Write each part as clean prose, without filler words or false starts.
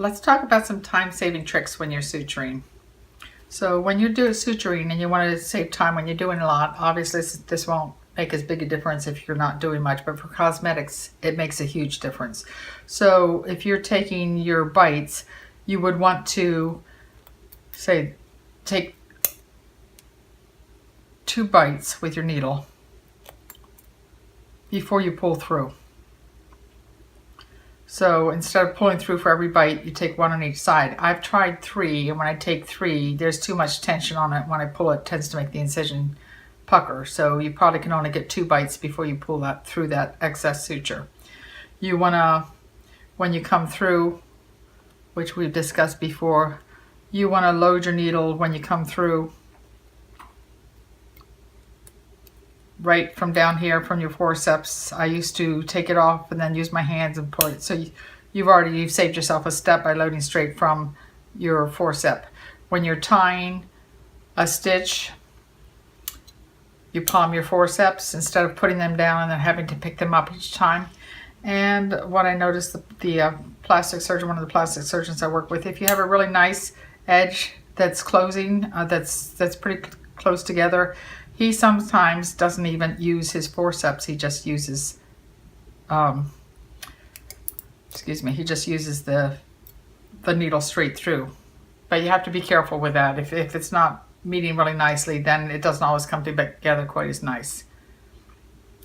let's talk about some time-saving tricks when you're suturing. So when you're doing suturing and you want to save time when you're doing a lot, obviously this won't make as big a difference if you're not doing much, but for cosmetics, it makes a huge difference. So if you're taking your bites, you would want to, say, take 2 bites with your needle before you pull through. So instead of pulling through for every bite, you take 1 on each side. I've tried 3, and when I take 3, there's too much tension on it. When I pull it tends to make the incision pucker. So you probably can only get 2 bites before you pull that through that excess suture. You want to, when you come through, which we've discussed before, you want to load your needle when you come through right from down here from your forceps. I used to take it off and then use my hands and pull it. So you've saved yourself a step by loading straight from your forceps. When you're tying a stitch, you palm your forceps instead of putting them down and then having to pick them up each time. And what I noticed, the plastic surgeon, one of the plastic surgeons I work with, if you have a really nice edge that's closing, that's pretty close together, he sometimes doesn't even use his forceps. He just uses, he just uses the needle straight through. But you have to be careful with that. If it's not meeting really nicely, then it doesn't always come together quite as nice.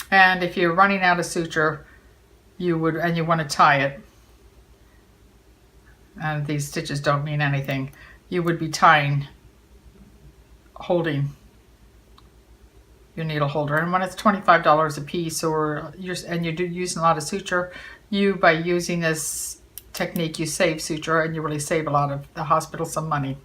And if you're running out of suture, you want to tie it, and these stitches don't mean anything, you would be tying, holding your needle holder. And when it's $25 a piece, and you're using a lot of suture, by using this technique, you save suture and you really save a lot of the hospital some money.